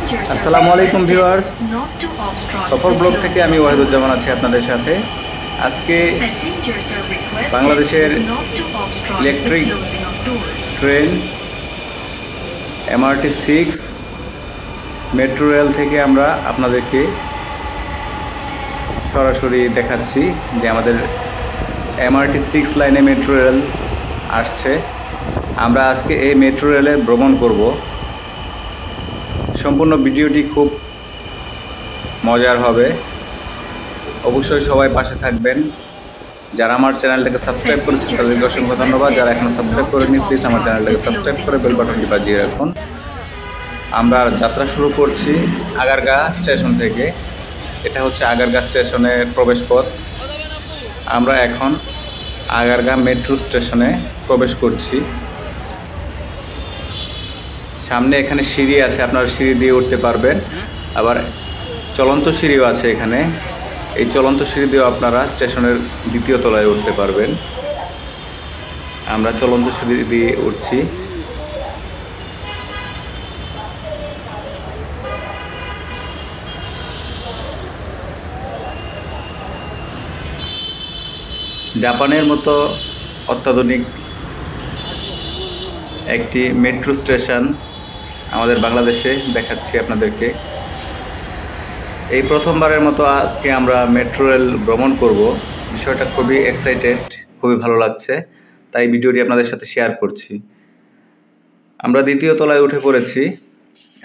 আসসালামু আলাইকুম ভিউয়ার্স, সফর ব্লগ থেকে আমি ওয়াহিদুজ্জামান আছি আপনাদের সাথে। আজকে বাংলাদেশের electric train MRT-6 metro rail থেকে আমরা আপনাদেরকে সরাসরি দেখাচ্ছি যে আমাদের MRT-6 লাইনে মেট্রো রেল আসছে। আমরা আজকে এই মেট্রো রেলে ভ্রমণ করব। সম্পূর্ণ ভিডিওটি খুব মজার হবে, অবশ্যই সবাই পাশে থাকবেন। যারা আমার চ্যানেলটাকে সাবস্ক্রাইব করেছেন তাদেরকে অসংখ্য ধন্যবাদ। যারা এখনো সাবস্ক্রাইব করেনি প্লিজ আমার চ্যানেলটাকে সাবস্ক্রাইব করে বেল বাটনটি বাজিয়ে রাখুন। আমরা যাত্রা শুরু করছি আগারগাঁ স্টেশন থেকে। এটা হচ্ছে আগারগাঁ স্টেশনের প্রবেশ পথ। আমরা এখন আগারগাঁ মেট্রো স্টেশনে প্রবেশ করছি। সামনে এখানে সিঁড়ি আছে, আপনারা সিঁড়ি দিয়ে উঠতে পারবেন। আবার চলন্ত সিঁড়িও আছে এখানে। এই চলন্ত সিঁড়ি দিয়েও আপনারা স্টেশনের দ্বিতীয় তলায় উঠতে পারবেন। আমরা চলন্ত সিঁড়ি দিয়ে উঠছি। জাপানের মতো অত্যাধুনিক একটি মেট্রো স্টেশন আমাদের বাংলাদেশে দেখাচ্ছি আপনাদেরকে। এই প্রথমবারের মতো আজকে আমরা মেট্রো রেল ভ্রমণ করব। বিষয়টা খুবই এক্সাইটেড, খুবই ভালো লাগছে, তাই ভিডিওটি আপনাদের সাথে শেয়ার করছি। আমরা দ্বিতীয় তলায় উঠে পড়েছি।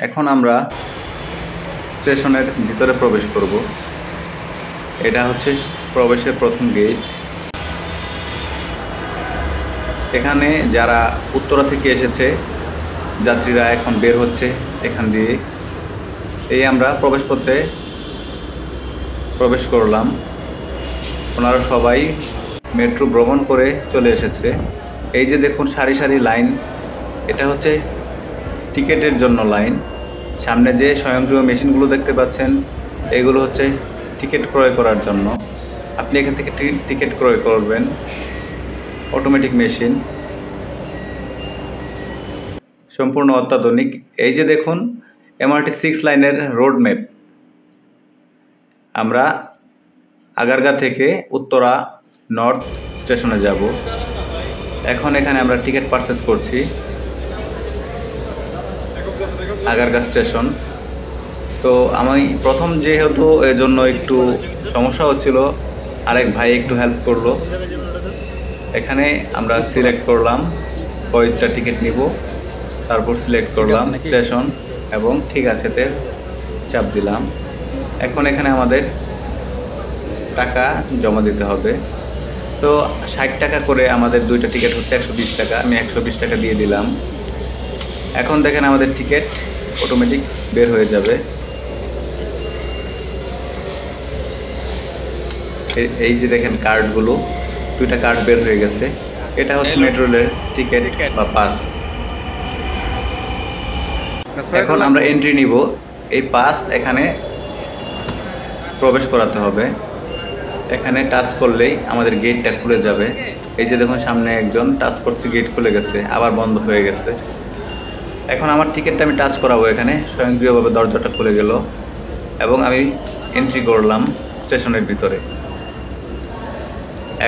এখন আমরা স্টেশনের ভিতরে প্রবেশ করব। এটা হচ্ছে প্রবেশের প্রথম গেট। এখানে যারা উত্তরা থেকে এসেছে যাত্রীরা এখন বের হচ্ছে এখান দিয়ে। এই আমরা প্রবেশপথে প্রবেশ করলাম। ওনারা সবাই মেট্রো ভ্রমণ করে চলে এসেছে। এই যে দেখুন সারি সারি লাইন, এটা হচ্ছে টিকেটের জন্য লাইন। সামনে যে স্বয়ংক্রিয় মেশিনগুলো দেখতে পাচ্ছেন এগুলো হচ্ছে টিকিট ক্রয় করার জন্য। আপনি এখান থেকে টিকিট ক্রয় করবেন, অটোমেটিক মেশিন, সম্পূর্ণ অত্যাধুনিক। এই যে দেখুন MRT-6 লাইনের রোড ম্যাপ। আমরা আগারগাঁ থেকে উত্তরা নর্থ স্টেশনে যাব। এখন এখানে আমরা টিকিট পারচেস করছি। আগারগাঁ স্টেশন তো আমি প্রথম যেহেতু এর জন্য একটু সমস্যা হচ্ছিল, আরেক ভাই একটু হেল্প করলো। এখানে আমরা সিলেক্ট করলাম কয়টা টিকিট নিব, তারপর সিলেক্ট করলাম স্টেশন এবং ঠিক আছেতে চাপ দিলাম। এখন এখানে আমাদের টাকা জমা দিতে হবে। তো 60 টাকা করে আমাদের দুইটা টিকিট হচ্ছে 120 টাকা। আমি 120 টাকা দিয়ে দিলাম। এখন দেখেন আমাদের টিকিট অটোমেটিক বের হয়ে যাবে। এই যে দেখেন কার্ডগুলো, দুইটা কার্ড বের হয়ে গেছে। এটা হচ্ছে মেট্রো রেলের টিকিট বা পাস। এখন আমরা এন্ট্রি নিব। এই পাস এখানে প্রবেশ করাতে হবে। এখানে টাচ করলেই আমাদের গেটটা খুলে যাবে। এই যে দেখুন সামনে একজন টাচ করছে, গেট খুলে গেছে, আবার বন্ধ হয়ে গেছে। এখন আমার টিকিটটা আমি টাচ করাবো, এখানে স্বয়ংক্রিয়ভাবে দরজাটা খুলে গেল এবং আমি এন্ট্রি করলাম স্টেশনের ভিতরে।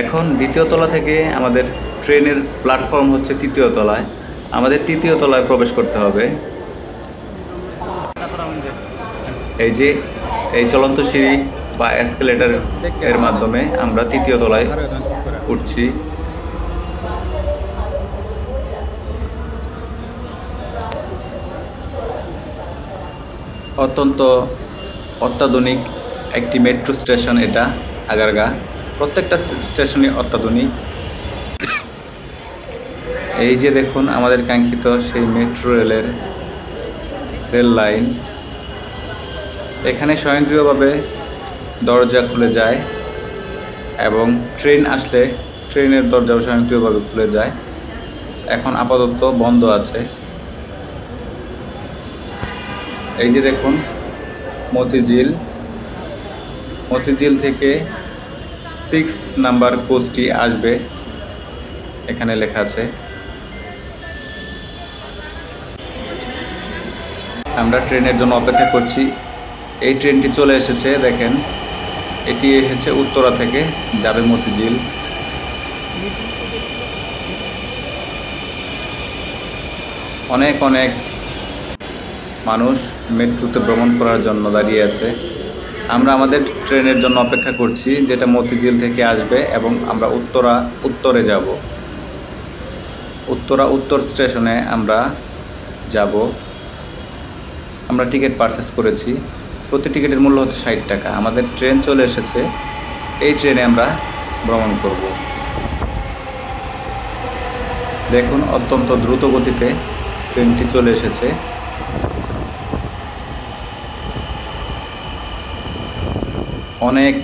এখন দ্বিতীয় তলা থেকে আমাদের ট্রেনের প্ল্যাটফর্ম হচ্ছে তৃতীয় তলায়। আমাদের তৃতীয় তলায় প্রবেশ করতে হবে। এই যে এই চলন্ত সিঁড়ি বা এসকেলেটর এর মাধ্যমে আমরা তৃতীয় তলায় উঠছি। অত্যন্ত অত্যাধুনিক একটি মেট্রো স্টেশন এটা আগারগাঁ। প্রত্যেকটা স্টেশনই অত্যাধুনিক। এই যে দেখুন আমাদের কাঙ্ক্ষিত সেই মেট্রো রেলের রেল লাইন। এখানে স্বয়ংক্রিয়ভাবে দরজা খুলে যায় এবং ট্রেন আসলে ট্রেনের দরজাও স্বয়ংক্রিয়ভাবে খুলে যায়। এখন আপাতত বন্ধ আছে। এই যে দেখুন মতিঝিল থেকে 6 নাম্বার কোচটি আসবে, এখানে লেখা আছে। আমরা ট্রেনের জন্য অপেক্ষা করছি। এই ট্রেনটি চলে এসেছে, দেখেন এটি এসেছে উত্তরা থেকে, যাবে মতিঝিল। অনেক অনেক মানুষ মেট্রোতে ভ্রমণ করার জন্য দাঁড়িয়ে আছে। আমরা আমাদের ট্রেনের জন্য অপেক্ষা করছি, যেটা মতিঝিল থেকে আসবে এবং আমরা উত্তরে যাব। উত্তর স্টেশনে আমরা যাব। আমরা টিকিট পারচেস করেছি, প্রতি টিকিটের মূল্য হচ্ছে 60 টাকা। আমাদের ট্রেন চলে এসেছে, এই ট্রেনে আমরা ভ্রমণ করব। দেখুন অত্যন্ত দ্রুত গতিতে ট্রেনটি চলে এসেছে। অনেক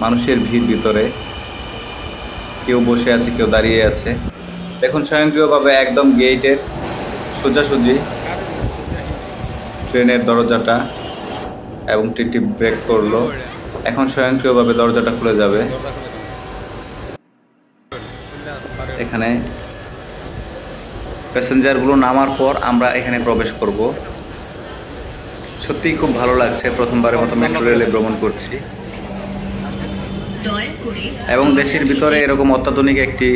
মানুষের ভিড় ভিতরে, কেউ বসে আছে, কেউ দাঁড়িয়ে আছে। দেখুন স্বয়ংক্রিয়ভাবে একদম গেটের সোজাসুজি ট্রেনের দরজাটা এবং টিটি ব্রেক করলো। এখন স্বয়ংক্রিয়ভাবে দরজাটা খুলে যাবে। এখানে প্যাসেঞ্জারগুলো নামার পর আমরা এখানে প্রবেশ করব। সত্যিই খুব ভালো লাগছে, প্রথমবারের মতো মেট্রো রেলে ভ্রমণ করছি এবং দেশের ভিতরে এরকম অত্যাধুনিক একটি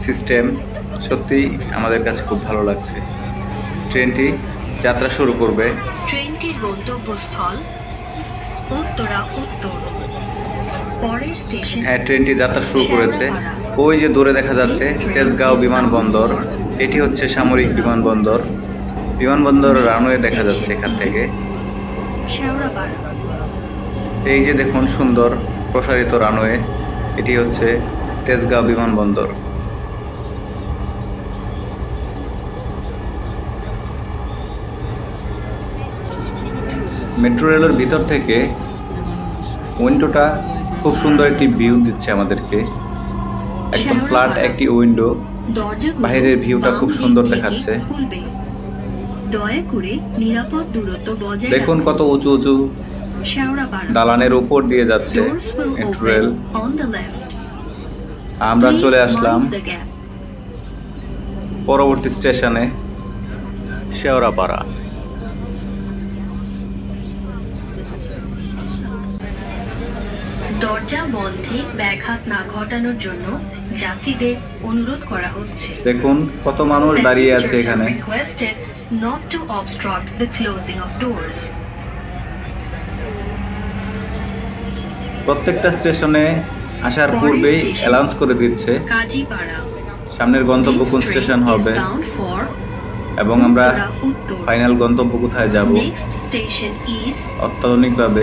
সিস্টেম সত্যিই আমাদের কাছে খুব ভালো লাগছে। ট্রেনটি যাত্রা শুরু করবে। ট্রেনটির গন্তব্যস্থল উত্তরা উত্তর। পরের স্টেশন, হ্যাঁ ট্রেনটি যাত্রা শুরু করেছে। ওই যে দূরে দেখা যাচ্ছে তেজগাঁও বিমানবন্দর, এটি হচ্ছে সামরিক বিমানবন্দর। বিমানবন্দর রানওয়ে দেখা যাচ্ছে এখান থেকে। এই যে দেখুন সুন্দর প্রসারিত রানওয়ে, এটি হচ্ছে তেজগাঁও বিমানবন্দর। মেট্রো রেলের ভিতর থেকে উইন্ডোটা খুব সুন্দর একটি ভিউ দিচ্ছে আমাদেরকে, একদম ফ্ল্যাট একটি উইন্ডো, বাইরের ভিউটা খুব সুন্দর দেখাচ্ছে। দেখুন কত উঁচু উঁচু দালানের উপর দিয়ে যাচ্ছে মেট্রো রেল। আমরা চলে আসলাম পরবর্তী স্টেশনে, শেওড়াপাড়া। দরজা বন্ধে ব্যাঘাত না ঘটানোর জন্য যাত্রীদের অনুরোধ করা হচ্ছে। দেখুন কত মানুষ দাঁড়িয়ে আছে এখানে। Not to obstruct the closing of doors. প্রত্যেকটা স্টেশনে আসার পূর্বেই অ্যানাউন্স করে দিচ্ছে সামনের গন্তব্য কোন স্টেশন হবে এবং আমরা ফাইনাল গন্তব্য কোথায় যাব অত্যাধুনিকভাবে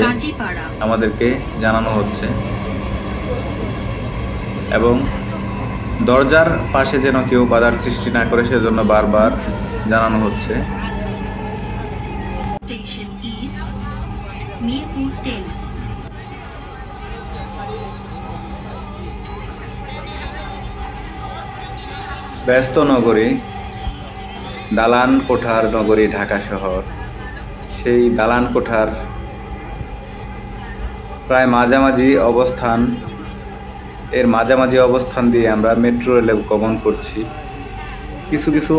আমাদেরকে জানানো হচ্ছে। এবং দরজার পাশে যেন কেউ বাধার সৃষ্টি না করে সেজন্য বারবার জানানো হচ্ছে। ব্যস্ত নগরী, দালান কোঠার নগরী ঢাকা শহর। সেই দালান কোঠার প্রায় মাঝামাঝি অবস্থান, এর মাঝামাঝি অবস্থান দিয়ে আমরা মেট্রো রেলে গমন করছি। কিছু কিছু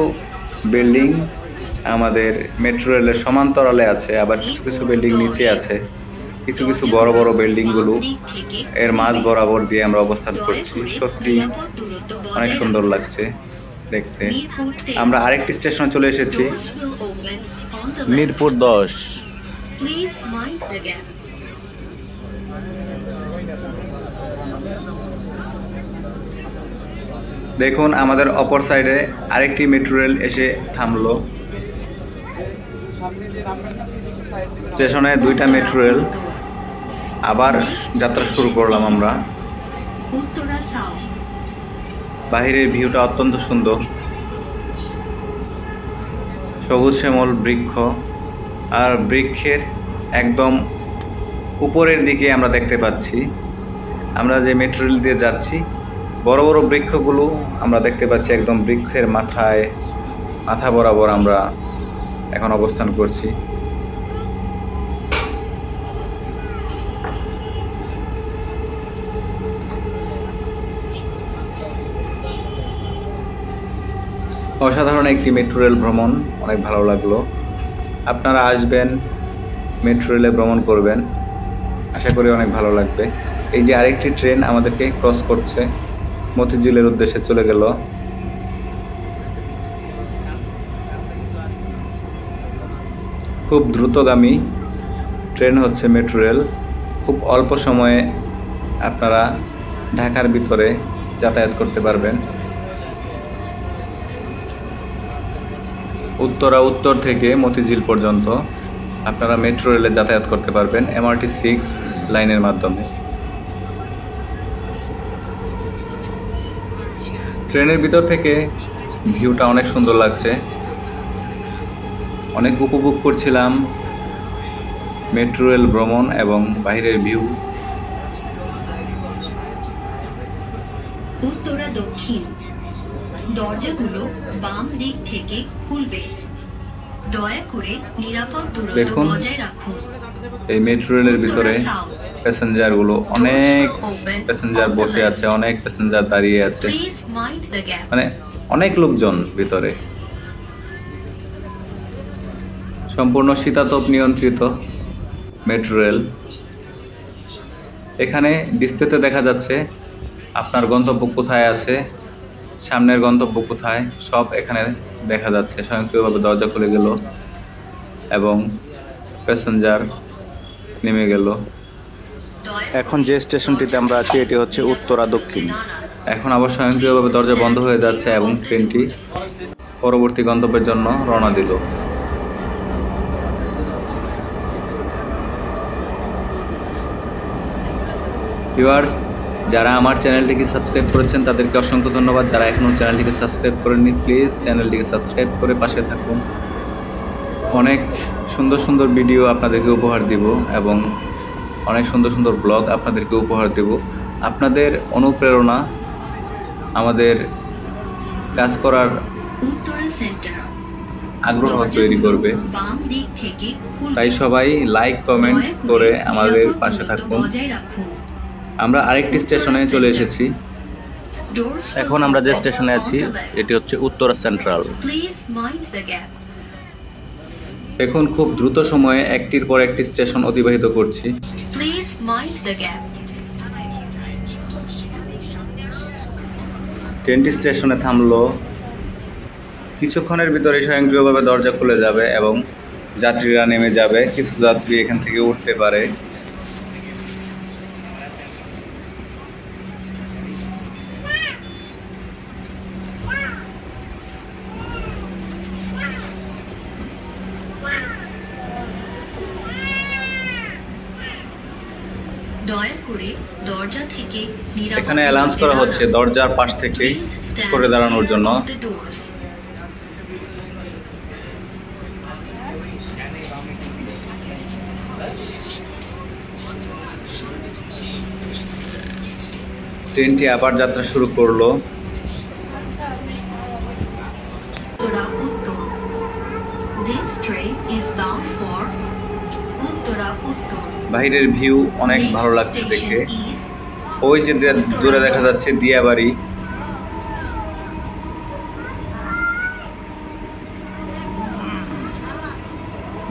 বিল্ডিং আমাদের মেট্রো রেলের সমান্তরালে আছে, আবার কিছু কিছু বিল্ডিং নিচে আছে। কিছু কিছু বড় বড় বিল্ডিংগুলো এর মাঝ বরাবর দিয়ে আমরা অবস্থান করছি। সত্যি অনেক সুন্দর লাগছে দেখতে। আমরা আরেকটি স্টেশনে চলে এসেছি, মিরপুর 10। দেখুন আমাদের অপর সাইডে আরেকটি মেট্রো রেল এসে থামলো। স্টেশনে দুইটা মেট্রো রেল, আবার যাত্রা শুরু করলাম আমরা। বাহিরের ভিউটা অত্যন্ত সুন্দর, সবুজ শ্যামল বৃক্ষ, আর বৃক্ষের একদম উপরের দিকে আমরা দেখতে পাচ্ছি, আমরা যে মেট্রো রেল দিয়ে যাচ্ছি বড় বড় বৃক্ষগুলো আমরা দেখতে পাচ্ছি। একদম বৃক্ষের মাথা বরাবর আমরা এখন অবস্থান করছি। অসাধারণ একটি মেট্রো রেল ভ্রমণ, অনেক ভালো লাগলো। আপনারা আসবেন, মেট্রো রেলে ভ্রমণ করবেন, আশা করি অনেক ভালো লাগবে। এই যে আরেকটি ট্রেন আমাদেরকে ক্রস করছে, মতিঝিলের উদ্দেশ্যে চলে গেল। খুব দ্রুতগামী ট্রেন হচ্ছে মেট্রো রেল। খুব অল্প সময়ে আপনারা ঢাকার ভিতরে যাতায়াত করতে পারবেন। উত্তর থেকে মতিঝিল পর্যন্ত আপনারা মেট্রো রেলে যাতায়াত করতে পারবেন MRT6 লাইনের মাধ্যমে। ট্রেনের ভিতর থেকে ভিউটা অনেক সুন্দর লাগছে, অনেক উপভোগ করছিলাম মেট্রো রেল ভ্রমণ এবং বাইরের ভিউ। উত্তরা দক্ষিণ, দরজাগুলো বাম দিক থেকে খুলবে। দয়া করে নিরাপদ দূরত্ব দেখুন, বজায় রাখুন। এই মেট্রো রেলের ভিতরে প্যাসেঞ্জার গুলো, অনেক প্যাসেঞ্জার বসে আছে, অনেক প্যাসেঞ্জার দাঁড়িয়ে আছে, Please mind the gap. মানে অনেক লোকজন ভিতরে। সম্পূর্ণ শীতাতপ নিয়ন্ত্রিত মেট্রো রেল। এখানে ডিসপ্লেতে দেখা যাচ্ছে আপনার গন্তব্য কোথায় আছে, সামনের গন্তব্য কোথায়, সব এখানে দেখা যাচ্ছে। স্বয়ংক্রিয়ভাবে দরজা খুলে গেল এবং প্যাসেঞ্জার নেমে গেল। এখন যে স্টেশনটিতে আমরা আছি এটি হচ্ছে উত্তরা দক্ষিণ। এখন আবার স্বয়ংক্রিয়ভাবে দরজা বন্ধ হয়ে যাচ্ছে এবং ট্রেনটি পরবর্তী গন্তব্যের জন্য রওনা দিল। ভিউয়ার্স, যারা আমার চ্যানেলটিকে সাবস্ক্রাইব করেছেন তাদেরকে অসংখ্য ধন্যবাদ। যারা এখনও চ্যানেলটিকে সাবস্ক্রাইব করেননি, প্লিজ চ্যানেলটিকে সাবস্ক্রাইব করে পাশে থাকুন। অনেক সুন্দর সুন্দর ভিডিও আপনাদেরকে উপহার দিব এবং অনেক সুন্দর সুন্দর ব্লগ আপনাদেরকে উপহার দেব। আপনাদের অনুপ্রেরণা আমাদের কাজ করার উত্তরা সেন্টার, আগ্রহ তৈরি করবে। বাম দিক থেকে খুলবে। তাই সবাই লাইক কমেন্ট করে আমাদের পাশে থাকুন। বজায় রাখুন। আমরা আরেকটি স্টেশনে চলে এসেছি। Doors এখন আমরা যে স্টেশনে আছি এটি হচ্ছে Uttara central. Please mind the gap. দেখুন, খুব দ্রুত সময়ে একটির পর একটি স্টেশন অতিবাহিত করছি। Please mind the gap. ট্রেনটি স্টেশনে থামলো। কিছুক্ষণের ভিতরে স্বয়ংক্রিয়ভাবে দরজা খুলে যাবে এবং যাত্রীরা নেমে যাবে। কিছু যাত্রী এখান থেকে উঠতে পারে। দয়া করে দরজা থেকে নিরাপদ এখানে অ্যালাউন্স করা হচ্ছে দরজার পাশ থেকে সরে দাঁড়ানোর জন্য। ট্রেনটি আবার যাত্রা শুরু করলো। উত্তরা উত্তর। This train is bound for Uttara উত্তর। বাইরের ভিউ অনেক ভালো লাগছে দেখে। ওই যে দূরে দেখা যাচ্ছে দিয়াবাড়ি।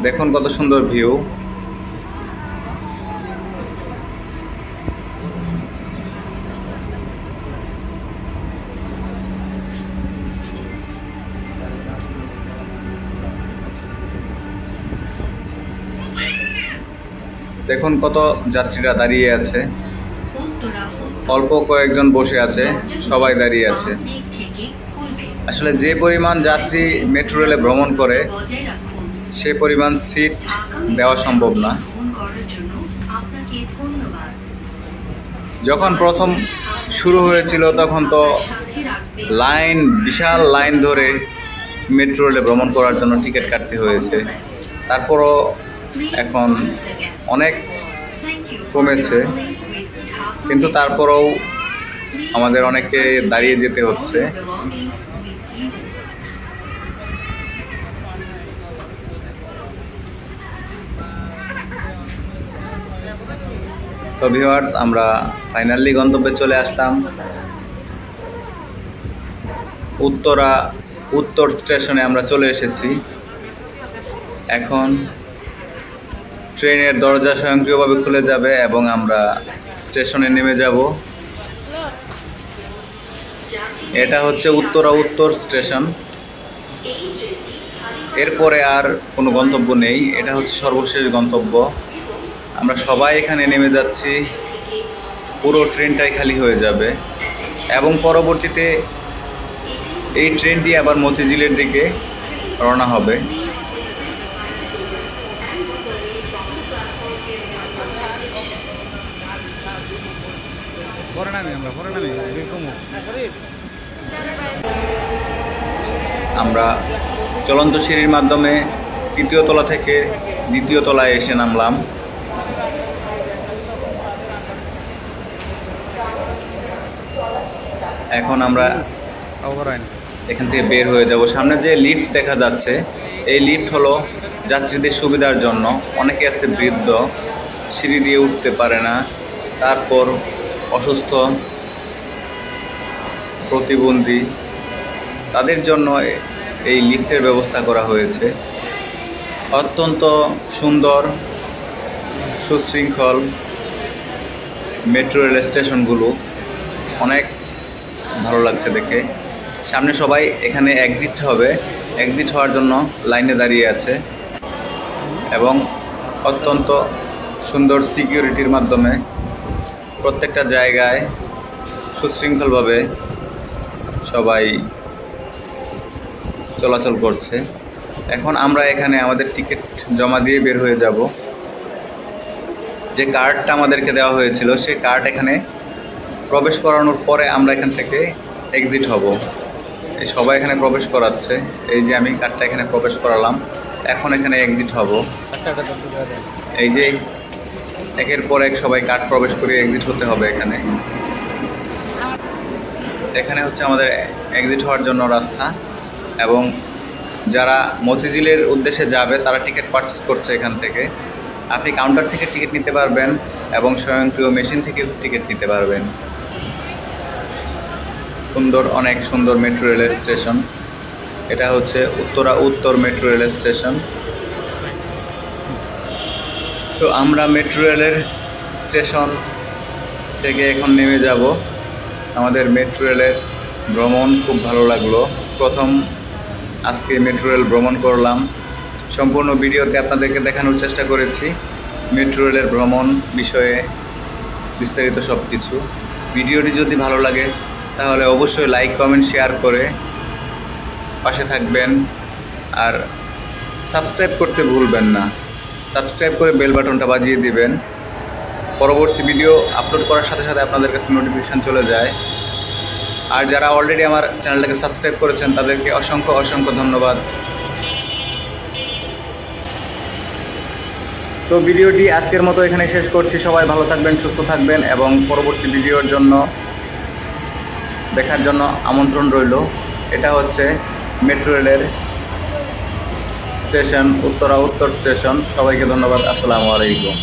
দেখুন কত সুন্দর ভিউ। দেখুন কত যাত্রীরা দাঁড়িয়ে আছে, অল্প কয়েকজন বসে আছে, সবাই দাঁড়িয়ে আছে। আসলে যে পরিমাণ যাত্রী মেট্রো রেলে ভ্রমণ করে সে পরিমাণ সিট দেওয়া সম্ভব না। যখন প্রথম শুরু হয়েছিল তখন তো বিশাল লাইন ধরে মেট্রো রেলে ভ্রমণ করার জন্য টিকিট কাটতে হয়েছে। তারপরও এখন অনেক কমেছে, কিন্তু তারপরেও আমাদের অনেকে দাঁড়িয়ে যেতে হচ্ছে। তো ভিউয়ার্স, আমরা ফাইনালি গন্তব্যে চলে আসলাম। উত্তর স্টেশনে আমরা চলে এসেছি। এখন ট্রেনের দরজা স্বয়ংক্রিয়ভাবে খুলে যাবে এবং আমরা স্টেশনে নেমে যাব। এটা হচ্ছে উত্তরা উত্তর স্টেশন। এরপরে আর কোনো গন্তব্য নেই, এটা হচ্ছে সর্বশেষ গন্তব্য। আমরা সবাই এখানে নেমে যাচ্ছি, পুরো ট্রেনটাই খালি হয়ে যাবে এবং পরবর্তীতে এই ট্রেনটি আবার মতিঝিলের দিকে রওনা হবে। আমরা চলন্ত সিঁড়ির মাধ্যমে তৃতীয় তলা থেকে দ্বিতীয় তলায় এসে নামলাম। এখন আমরা এখান থেকে বের হয়ে যাব। সামনে যে লিফট দেখা যাচ্ছে, এই লিফট হলো যাত্রীদের সুবিধার জন্য। অনেকে আছে বৃদ্ধ, সিঁড়ি দিয়ে উঠতে পারে না, তারপর অসুস্থ, প্রতিবন্ধী, তাদের জন্য এই লিফটের ব্যবস্থা করা হয়েছে। অত্যন্ত সুন্দর সুশৃঙ্খল মেট্রো রেল স্টেশনগুলো, অনেক ভালো লাগছে দেখে। সামনে সবাই এখানে এক্সিট হবে, এক্সিট হওয়ার জন্য লাইনে দাঁড়িয়ে আছে এবং অত্যন্ত সুন্দর সিকিউরিটির মাধ্যমে প্রত্যেকটা জায়গায় সুশৃঙ্খলভাবে সবাই চলাচল করছে। এখন আমরা এখানে আমাদের টিকিট জমা দিয়ে বের হয়ে যাব। যে কার্ডটা আমাদেরকে দেওয়া হয়েছিল সেই কার্ড এখানে প্রবেশ করানোর পরে আমরা এখান থেকে এক্সিট হব। এই সবাই এখানে প্রবেশ করাচ্ছে, এই যে আমি কার্ডটা এখানে প্রবেশ করালাম, এখন এখানে এক্সিট হব। এই যে একের পর এক সবাই কার্ড প্রবেশ করে এক্সিট হতে হবে। এখানে এখানে হচ্ছে আমাদের এক্সিট হওয়ার জন্য রাস্তা এবং যারা মতিঝিলের উদ্দেশ্যে যাবে তারা টিকিট পারচেস করছে এখান থেকে। আপনি কাউন্টার থেকে টিকিট নিতে পারবেন এবং স্বয়ংক্রিয় মেশিন থেকে টিকিট নিতে পারবেন। সুন্দর, অনেক সুন্দর মেট্রো রেল স্টেশন। এটা হচ্ছে উত্তরা উত্তর মেট্রো রেল স্টেশন। তো আমরা মেট্রো রেলের স্টেশন থেকে এখন নেমে যাব। আমাদের মেট্রো রেলের ভ্রমণ খুব ভালো লাগলো। প্রথম আজকে মেট্রো রেল ভ্রমণ করলাম। সম্পূর্ণ ভিডিওতে আপনাদেরকে দেখানোর চেষ্টা করেছি মেট্রো রেলের ভ্রমণ বিষয়ে বিস্তারিত সব কিছু। ভিডিওটি যদি ভালো লাগে তাহলে অবশ্যই লাইক, কমেন্ট, শেয়ার করে পাশে থাকবেন আর সাবস্ক্রাইব করতে ভুলবেন না। সাবস্ক্রাইব করে বেল বাটনটা বাজিয়ে দিবেন, পরবর্তী ভিডিও আপলোড করার সাথে সাথে আপনাদের কাছে নোটিফিকেশান চলে যায়। আর যারা অলরেডি আমার চ্যানেলটাকে সাবস্ক্রাইব করেছেন তাদেরকে অসংখ্য অসংখ্য ধন্যবাদ। তো ভিডিওটি আজকের মতো এখানে শেষ করছি। সবাই ভালো থাকবেন, সুস্থ থাকবেন এবং পরবর্তী ভিডিওর জন্য দেখার জন্য আমন্ত্রণ রইল। এটা হচ্ছে মেট্রো রেলের স্টেশন, উত্তরা উত্তর স্টেশন। সবাইকে ধন্যবাদ। আসসালামু আলাইকুম।